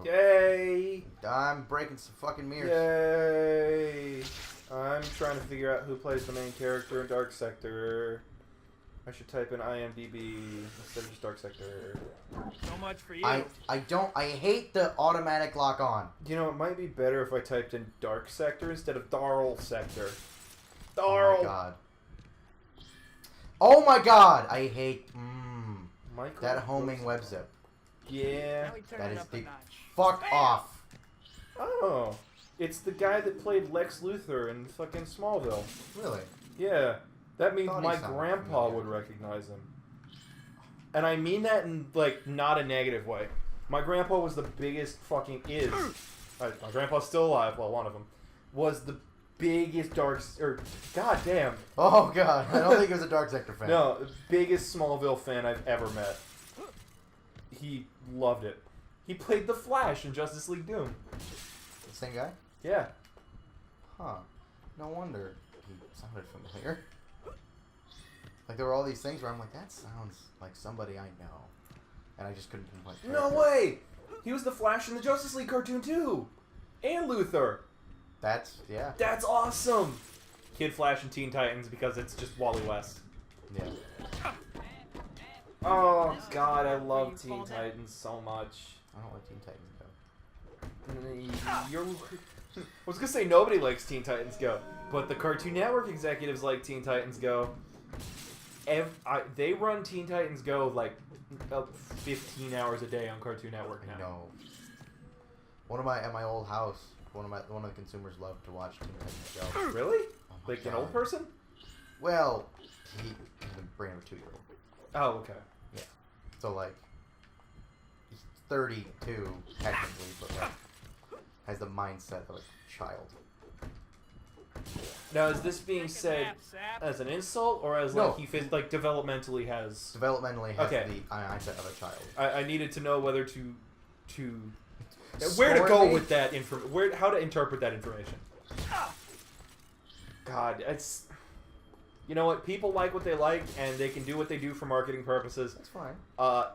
Yay! I'm breaking some fucking mirrors. Yay! I'm trying to figure out who plays the main character in Dark Sector. I should type in IMDb instead of just Dark Sector. So much for you. I hate the automatic lock on. You know, it might be better if I typed in Dark Sector instead of Darl Sector. Darl! Oh my god. Oh my god! I hate that homing web zip. Yeah. That is the... Fuck off. Oh. It's the guy that played Lex Luthor in fucking Smallville. Really? Yeah. That means my grandpa would recognize him. And I mean that in, like, not a negative way. My grandpa was the biggest fucking... my grandpa's still alive, well, one of them. Was the biggest God damn. Oh, God. I don't think he was a Dark Sector fan. No, biggest Smallville fan I've ever met. He loved it. He played the Flash in Justice League Doom. The same guy? Yeah. Huh. No wonder he sounded familiar. Like, there were all these things where I'm like, that sounds like somebody I know. And I just couldn't pinpoint. No way! He was the Flash in the Justice League cartoon, too! And Luthor! Yeah. That's awesome! Kid Flash and Teen Titans because it's just Wally West. Yeah. Oh, God, I love Teen Titans so much. I don't like Teen Titans Go. I was gonna say nobody likes Teen Titans Go, but the Cartoon Network executives like Teen Titans Go. They run Teen Titans Go like 15 hours a day on Cartoon Network now. No. At my old house, one of the consumers loved to watch Teen Titans Go. Really? Oh like God. an old person? Well, he's the brain of a 2-year-old. Oh, okay. Yeah. So like, he's 32 technically, but like, has the mindset of a child. Now, is this being said as an insult, or as like he developmentally has... Developmentally has the mindset of a child. I needed to know whether to where to go with that how to interpret that information. God, it's... You know what? People like what they like, and they can do what they do for marketing purposes. That's fine.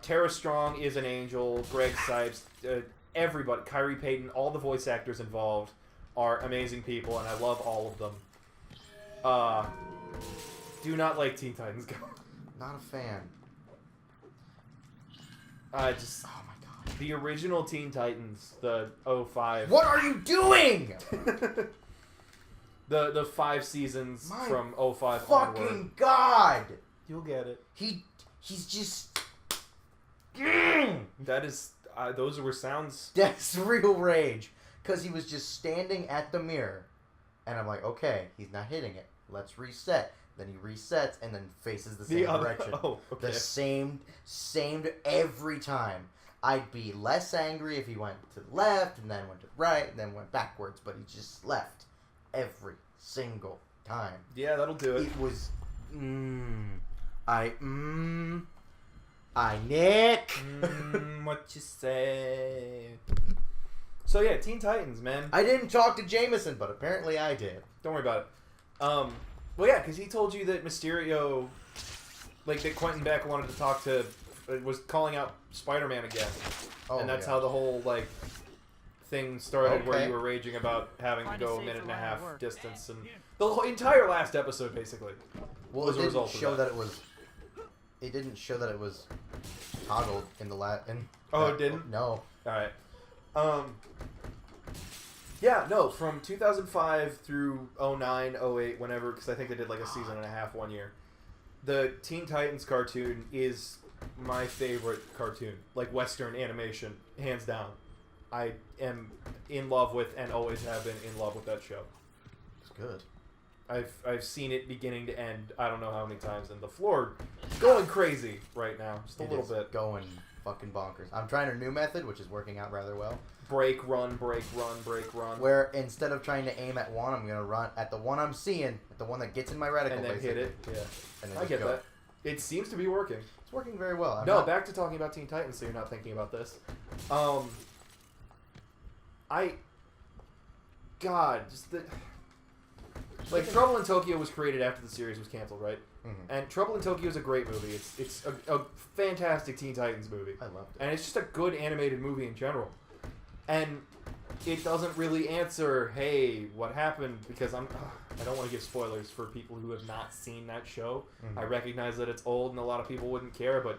Tara Strong is an angel. Greg Sipes, everybody, Kyrie Payton, all the voice actors involved are amazing people, and I love all of them. Do not like Teen Titans Go. Not a fan. Oh my god. The original Teen Titans, the 05. What are you doing? The 5 seasons from 05 fucking onward. God! You'll get it. He's just... That is... those were sounds... That's real rage. Because he was just standing at the mirror. And I'm like, okay, he's not hitting it. Let's reset. Then he resets and then faces the same direction. Oh, okay. The same every time. I'd be less angry if he went to the left and then went to the right and then went backwards. But he just left. Every single time. Yeah, that'll do it. It was Nick. What you say? So yeah, Teen Titans, man. I didn't talk to Jameson, but apparently I did. Don't worry about it. Well, yeah, because he told you that Mysterio, like that Quentin Beck wanted to talk to, was calling out Spider-Man again, and that's how the whole like thing started, where you were raging about having to go a minute and a half distance, and the whole entire last episode basically. Well, it didn't show that it was. It didn't show that it was toggled in the Oh, it didn't? No. All right. Yeah, no, from 2005 through 09, 08, whenever, because I think they did like a season and a half one year. The Teen Titans cartoon is my favorite cartoon, like Western animation, hands down. I am in love with, and always have been in love with that show. It's good. I've seen it beginning to end, I don't know how many times, and the floor going crazy right now, just a little bit. Going fucking bonkers. I'm trying a new method, which is working out rather well. Break, run, break, run, break, run. Where instead of trying to aim at one, I'm gonna run at the one I'm seeing, at the one that gets in my reticle, and then basically. hit it. Yeah, and then I get that. It seems to be working. It's working very well. Back to talking about Teen Titans, so you're not thinking about this. Like, Trouble in Tokyo was created after the series was canceled, right? Mm-hmm. And Trouble in Tokyo is a great movie. It's a fantastic Teen Titans movie. I loved it. And it's just a good animated movie in general. And it doesn't really answer, hey, what happened? Because I don't want to give spoilers for people who have not seen that show. Mm-hmm. I recognize that it's old and a lot of people wouldn't care, but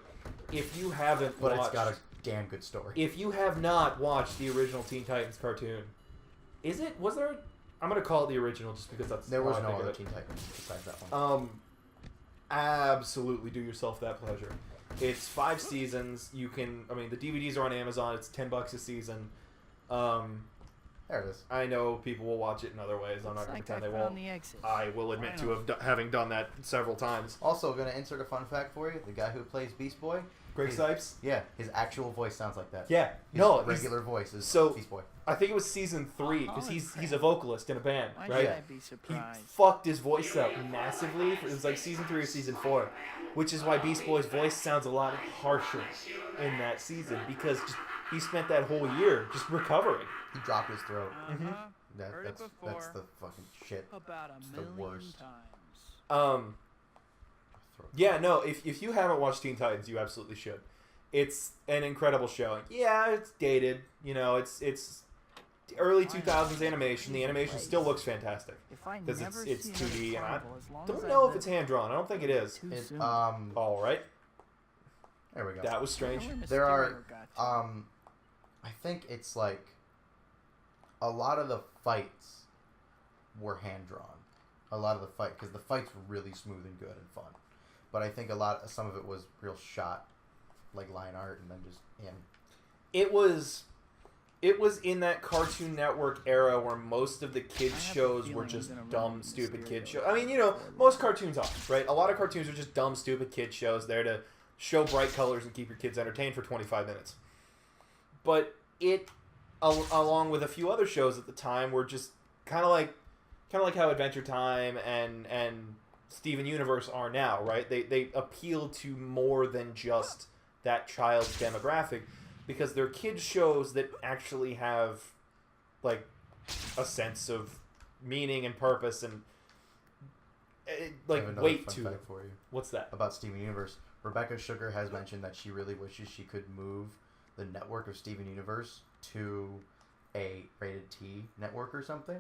if you haven't watched... But it's got a damn good story. If you have not watched the original Teen Titans cartoon, was there... I'm going to call it the original just because that's... There was how I no think of other it. Teen Titans besides that one. Absolutely do yourself that pleasure. It's 5 seasons. You can... I mean, the DVDs are on Amazon. It's $10 a season. There it is. I know people will watch it in other ways. I'm not going to pretend they won't. I will admit to having done that several times. Also, going to insert a fun fact for you. The guy who plays Beast Boy... Greg Sipes? Yeah, his actual voice sounds like that. Yeah. His regular voice is Beast Boy. I think it was season 3, because he's a vocalist in a band, Why right? should I be surprised? He fucked his voice up massively. It was like season 3 or season 4, which is why Beast Boy's voice sounds a lot harsher in that season, because he spent that whole year just recovering. He dropped his throat. Heard it before. That's the fucking shit. About It's a the million worst. times. Yeah, no, if you haven't watched Teen Titans, you absolutely should. It's an incredible show. Yeah, it's dated. You know, it's early 2000s animation. The animation still looks fantastic because it's 2D, and I don't know if it's hand drawn. I don't think it is. All right. There we go. That was strange. There are I think it's like a lot of the fights were hand drawn. A lot of the because the fights were really smooth and good and fun. But I think some of it was real shot, like line art, and then just It was in that Cartoon Network era where most of the kids shows were just dumb, stupid kid shows. I mean, you know, most cartoons are, right? A lot of cartoons are just dumb, stupid kid shows there to show bright colors and keep your kids entertained for 25 minutes. But it, along with a few other shows at the time, were just kind of like how Adventure Time and Steven Universe are now, right? They appeal to more than just that child's demographic, because they're kids shows that actually have like a sense of meaning and purpose and like weight to it. For you. What's that? About Steven Universe. Rebecca Sugar has mentioned that she really wishes she could move the network of Steven Universe to a rated T network or something,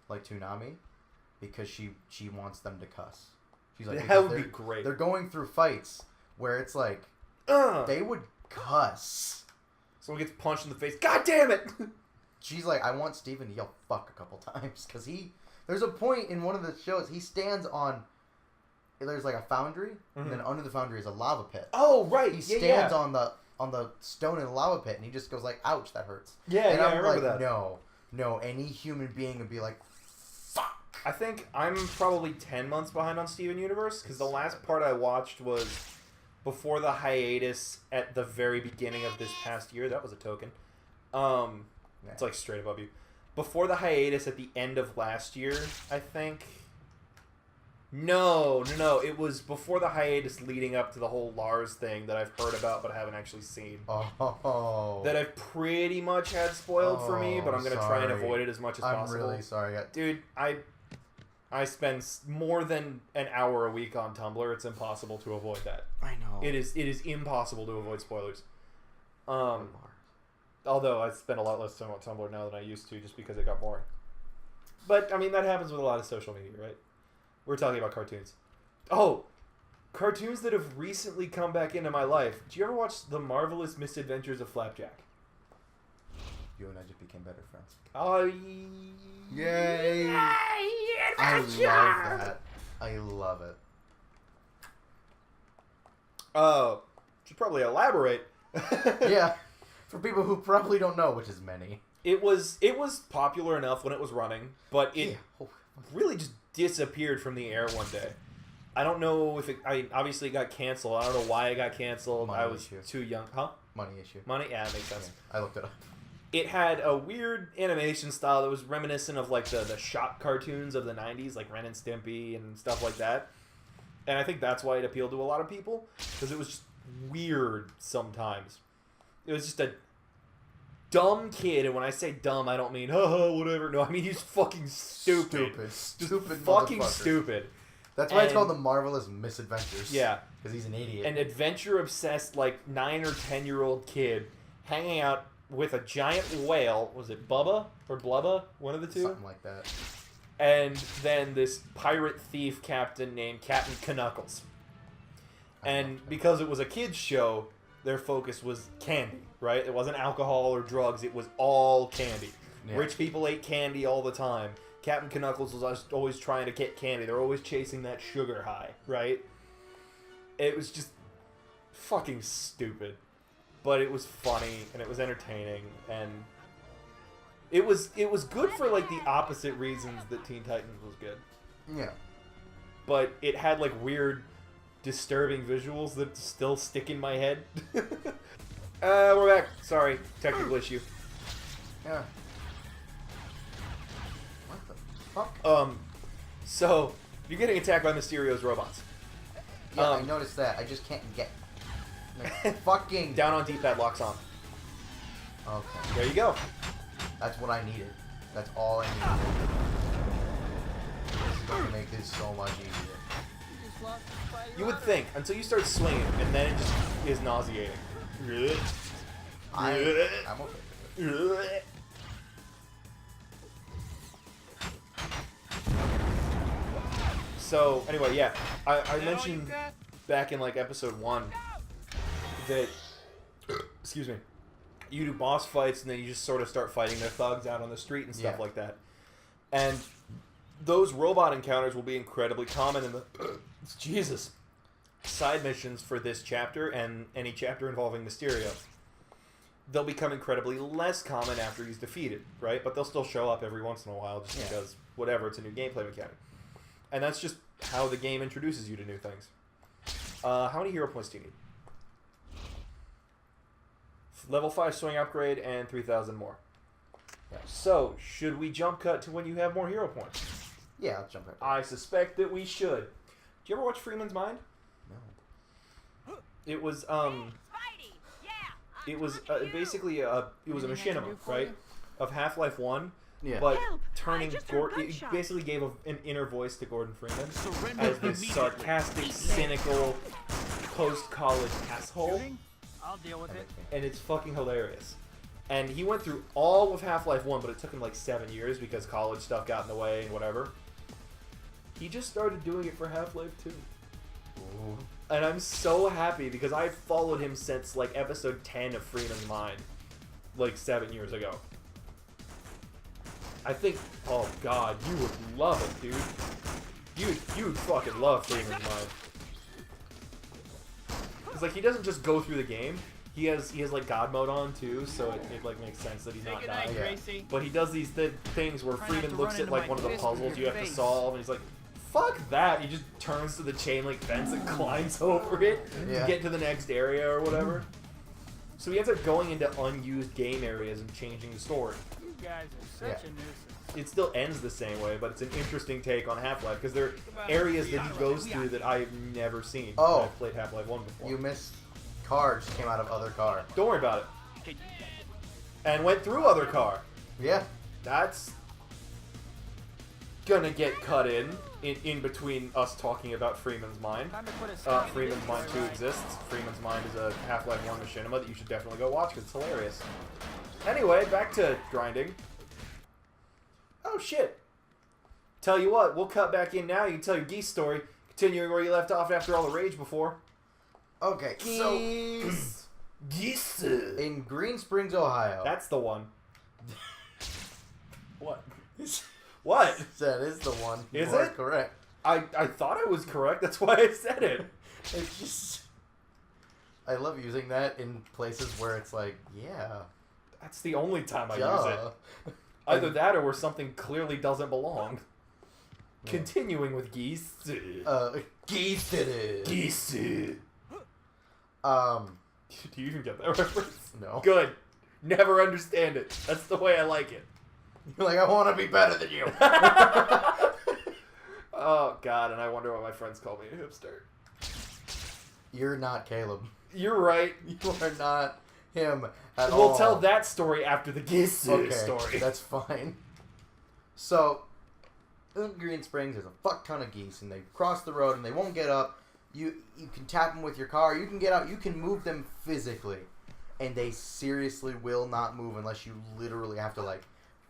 like Toonami, because she wants them to cuss. She's like, that would be great. They're going through fights where it's like they would cuss. Someone gets punched in the face. God damn it! She's like, I want Steven to yell fuck a couple times, because there's a point in one of the shows he stands on. There's like a foundry, and then under the foundry is a lava pit. Oh right, he stands on the stone in the lava pit, and he just goes like, "Ouch, that hurts." Yeah, and I'm I remember like, that. No, any human being would be like, "Fuck." I think I'm probably 10 months behind on Steven Universe, because the last part I watched was before the hiatus at the very beginning of this past year. That was a token. It's like straight above you. Before the hiatus at the end of last year, I think. No. It was before the hiatus leading up to the whole Lars thing that I've heard about but haven't actually seen. Oh. That I've pretty much had spoiled for me, but I'm going to try and avoid it as much as possible. I'm really sorry. Dude, I spend more than an hour a week on Tumblr. It's impossible to avoid that. I know. It is impossible to avoid spoilers. Although I spend a lot less time on Tumblr now than I used to, just because it got boring. But, I mean, that happens with a lot of social media, right? We're talking about cartoons. Oh, cartoons that have recently come back into my life. Did you ever watch The Marvelous Misadventures of Flapjack? You and I just became better friends. Yay! I love that. I love it. Should probably elaborate. Yeah, for people who probably don't know, which is many. It was popular enough when it was running, but it really just disappeared from the air one day. I don't know if obviously it got canceled. I don't know why it got canceled. Money I was issue. too young. Huh? Money issue. Money? Yeah, it makes sense. Yeah, I looked it up. It had a weird animation style that was reminiscent of like the shock cartoons of the 90s, like Ren and Stimpy and stuff like that. And I think that's why it appealed to a lot of people, because it was just weird sometimes. It was just dumb kid, and when I say dumb, I don't mean haha whatever. No, I mean he's fucking stupid. Stupid Fucking motherfucker. stupid. That's why it's called the Marvelous Misadventures. Yeah. Because he's an idiot. An adventure-obsessed, like, 9 or 10-year-old kid hanging out with a giant whale. Was it Bubba or Blubba? One of the two? Something like that. And then this pirate thief captain named Captain Knuckles. And because it was a kid's show, their focus was candy, right? It wasn't alcohol or drugs. It was all candy. Yeah. Rich people ate candy all the time. Captain Knuckles was always trying to get candy. They're always chasing that sugar high, right? It was just fucking stupid. But it was funny, and it was entertaining, and it was good for, like, the opposite reasons that Teen Titans was good. Yeah. But it had, like, weird, disturbing visuals that still stick in my head. We're back. Sorry, technical issue. Yeah. What the fuck? So, you're getting attacked by Mysterio's robots. Yeah, I noticed that. I just can't get... Like, fucking... Down on D-pad locks on. Okay. There you go. That's what I needed. That's all I needed. This is going to make this so much easier. You would think, until you start swinging, and then it just is nauseating. I'm okay with it. So, anyway, yeah. I mentioned back in, like, episode 1 that, excuse me, you do boss fights and then you just sort of start fighting their thugs out on the street and stuff like that. And those robot encounters will be incredibly common in the, Jesus, side missions for this chapter and any chapter involving Mysterio. They'll become incredibly less common after he's defeated, right? But they'll still show up every once in a while just because, whatever, it's a new gameplay mechanic. And that's just how the game introduces you to new things. How many hero points do you need? Level 5 swing upgrade and 3,000 more. Yeah. So, should we jump cut to when you have more hero points? Yeah, I'll jump cut. I suspect that we should. Do you ever watch Freeman's Mind? No. It was, it was basically, it was a machinima, right? Of Half-Life 1. Yeah. But turning Gordon, it basically gave an inner voice to Gordon Freeman as this sarcastic, cynical, post-college asshole. I'll deal with it. And it's fucking hilarious. And he went through all of Half-Life 1, but it took him like 7 years because college stuff got in the way and whatever. He just started doing it for Half-Life 2. Ooh. And I'm so happy because I've followed him since like episode 10 of Freeman's Mind, like 7 years ago. I think, oh god, you would love it, dude. You'd fucking love Freeman's Mind. Cause like he doesn't just go through the game. He has like God mode on too, so it like makes sense that he's not dying. Gracie. But he does these things where Freeman looks at like one of the puzzles you have to solve, and he's like, "Fuck that!" He just turns to the chain link fence and climbs over it to get to the next area or whatever. So he ends up going into unused game areas and changing the story. You guys are such a nuisance. It still ends the same way, but it's an interesting take on Half-Life because there are areas that he goes through that I've never seen. Oh. I've played Half-Life 1 before. You missed car just came out of other car. Don't worry about it. And went through other car. Yeah. That's gonna get cut in between us talking about Freeman's Mind. Freeman's Mind 2 exists. Freeman's Mind is a Half-Life 1 machinima that you should definitely go watch because it's hilarious. Anyway, back to grinding. Oh shit. Tell you what, we'll cut back in now. You can tell your Geese story, continuing where you left off after all the rage before. Okay, Geese. Geese. In Green Springs, Ohio. That's the one. What? What? That is the one. Is you are it? Correct. I thought I was correct. That's why I said it. It's just... I love using that in places where it's like, yeah. That's the only time I use it. Either that or where something clearly doesn't belong. Yeah. Continuing with Geese. Geese did it. Geese. Do you even get that reference? No. Good. Never understand it. That's the way I like it. You're like, I want to be better than you. Oh, God, and I wonder why my friends call me a hipster. You're not Caleb. You're right. You are not him at all. We'll tell that story after the Geese story. That's fine. So, in Green Springs, there's a fuck ton of geese, and they cross the road, and they won't get up. You can tap them with your car. You can get out. You can move them physically. And they seriously will not move unless you literally have to, like,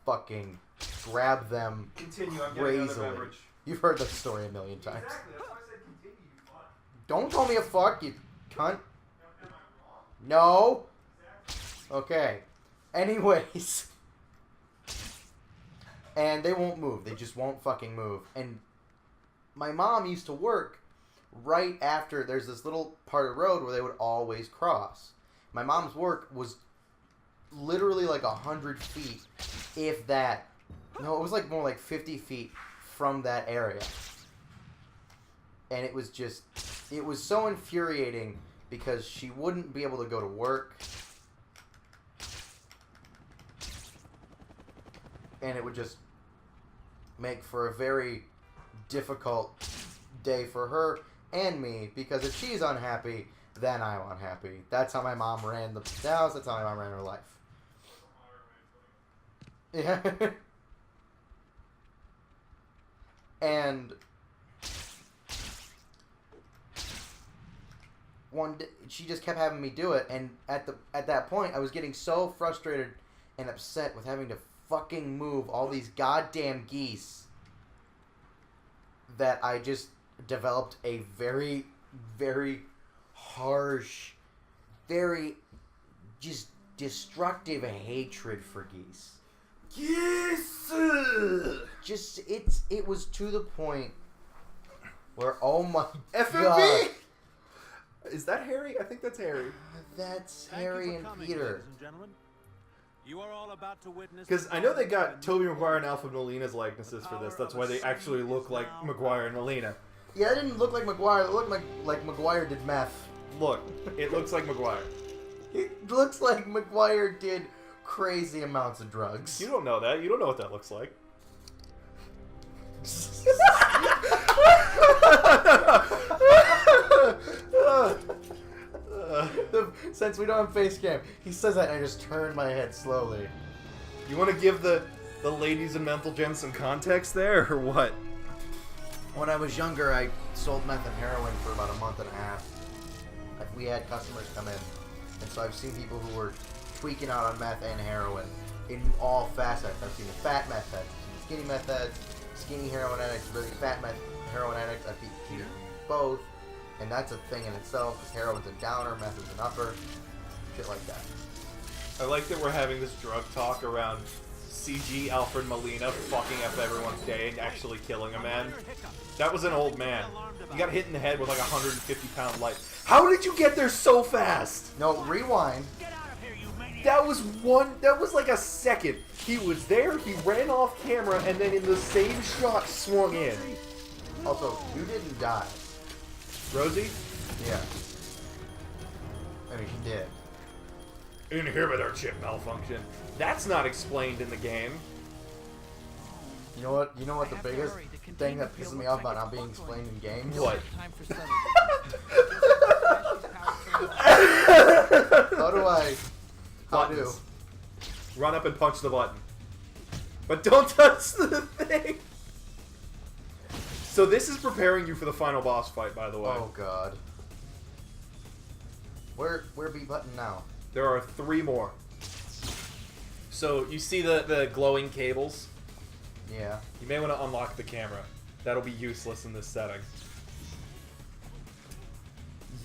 fucking grab them. Continue, I'm crazily. getting another beverage. You've heard that story a million times. Exactly, that's why I said continue, you fuck. Don't call me a fuck, you cunt. Am I wrong? No. Exactly. Okay. Anyways. And they won't move. They just won't fucking move. And my mom used to work right after, there's this little part of the road where they would always cross. My mom's work was literally like 100 feet, if that. No, it was like more like 50 feet from that area. And it was just, it was so infuriating because she wouldn't be able to go to work. And it would just make for a very difficult day for her and me, because if she's unhappy, then I'm unhappy. That's how my mom ran the house. That's how my mom ran her life. Yeah. And one day, she just kept having me do it, and at that point, I was getting so frustrated and upset with having to fucking move all these goddamn geese that I just developed a very, very harsh, very just destructive hatred for geese. Geese! Just, it was to the point where, oh my FMV! god. Is that Harry? I think that's Harry. That's Harry and Peter. You are all about to witness. Because I know they got Tobey Maguire and Alfred Molina's likenesses for this. That's why they actually look like Maguire and Molina. Yeah, it didn't look like Maguire. It looked like Maguire did meth. Look, it looks like Maguire. It looks like Maguire did crazy amounts of drugs. You don't know that. You don't know what that looks like. Since we don't have face cam, he says that and I just turn my head slowly. You want to give the ladies in Mental Gen some context there, or what? When I was younger, I sold meth and heroin for about a month and a half. We had customers come in, and so I've seen people who were tweaking out on meth and heroin in all facets. I've seen the fat meth heads, I've seen the skinny meth heads, skinny heroin addicts, really fat meth heroin addicts. I've seen both, and that's a thing in itself, because heroin's a downer, meth is an upper, shit like that. I like that we're having this drug talk around CG Alfred Molina fucking up everyone's day and actually killing a man. That was an old man. He got hit in the head with like a 150-pound light. How did you get there so fast? No, rewind. That was like a second. He was there, he ran off camera, and then in the same shot swung in. Also, you didn't die. Rosie? Yeah. I mean, she did. Inhibitor chip malfunction. That's not explained in the game. You know what? You know what the biggest thing that pisses me off about not being explained in games? What? How do I? How do? Buttons. Run up and punch the button. But don't touch the thing! So this is preparing you for the final boss fight, by the way. Oh god. Where B button now? There are 3 more. So you see the glowing cables? Yeah. You may want to unlock the camera. That'll be useless in this setting.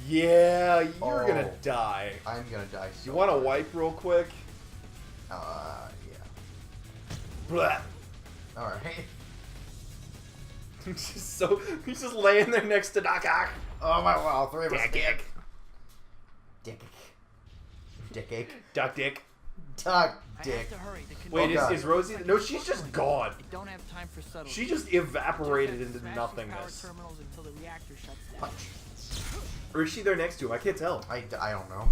Yeah, you're gonna die. I'm gonna die. So You want to wipe real quick? Yeah. Blah. All right. He's just laying there next to Doc Ock. Oh my wow! 3 of us. Dick. Dick. Duck Dick. Duck I Dick. have to hurry. The Wait, God. is Rosie? No, she's just gone. I don't have time for subtlety. She just evaporated Just have to into smash these nothingness. power terminals until the reactor shuts down. Punch. Or is she there next to him? I can't tell. I don't know.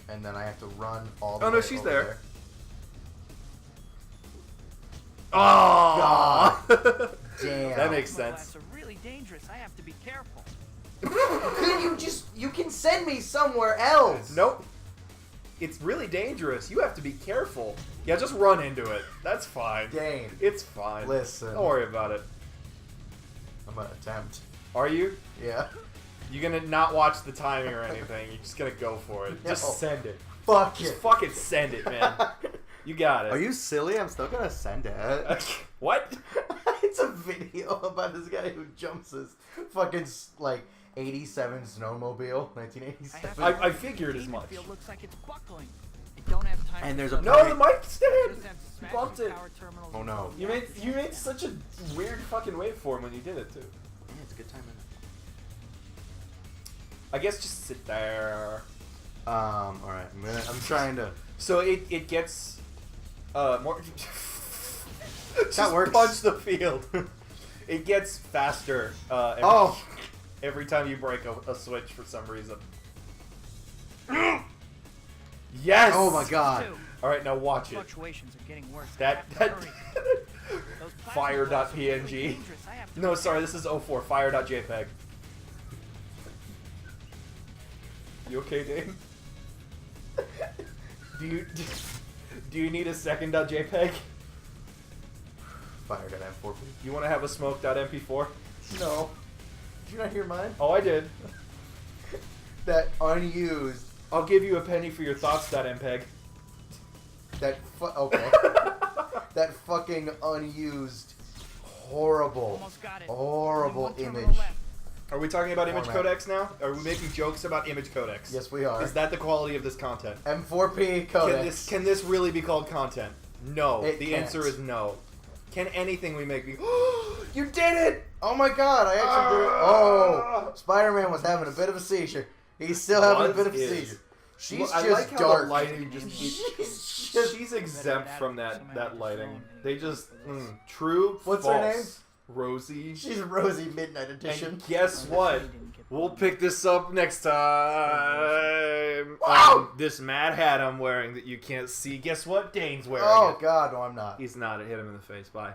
And then I have to run all the Oh, way no, she's over there. Oh! Damn. That makes Plasma sense. blasts are really dangerous. I have to be careful. You can send me somewhere else. Nope. it's really dangerous. You have to be careful. Yeah, just run into it. That's fine. Dane. It's fine. Listen. Don't worry about it. I'm gonna attempt. Are you? Yeah. You gonna not watch the timing or anything? You're just gonna go for it. No. Just send it. Fuck Just it. fucking send it, man. You got it. Are you silly? I'm still gonna send it. What? It's a video about this guy who jumps his fucking like 87 snowmobile, 1987. I figured as much. Field looks like it's buckling. I don't have time. And for there's a subtle- No, the mic stand! Just have to smash bumped the it. power terminals Oh, no. You made such a weird fucking waveform when you did it too. Yeah, it's a good time. I guess just sit there. All right. I'm trying to. So it gets more. Just works. punch the field. It gets faster. Every time you break a switch for some reason. Yes. Oh my god. Two. All right, now watch The it. fluctuations are getting worse. I That have to that. hurry. Those plasma Fire.png. balls are really dangerous. I have to No, be sorry, this is 04. Fire.jpg. You okay, Dave? Do you need a second .jpg? Fired at M4. You want to have a smoke.mp4? No. Did you not hear mine? Oh, I did. That unused. I'll give you a penny for your thoughts.mpeg. Okay. That fucking unused, horrible, Almost got it. horrible Only one terminal image. left. Are we talking about image Format. codecs now? Are we making jokes about image codecs? Yes, we are. Is that the quality of this content? M4P codex. Can this really be called content? No. It The can't. answer is no. Can anything we make be... You did it! Oh my god, I actually did it. Oh, Spider-Man was having a bit of a seizure. He's still having a bit of a seizure. She's Well, I just like how dark. the lighting just... She's exempt from that Cinematic lighting. phone. They just... true, What's false. her name? Rosie. She's Rosie Midnight Edition. And guess what? We'll pick this up next time. Wow! This mad hat I'm wearing that you can't see. Guess what? Dane's wearing Oh it. god, no I'm not. He's not. It hit him in the face. Bye.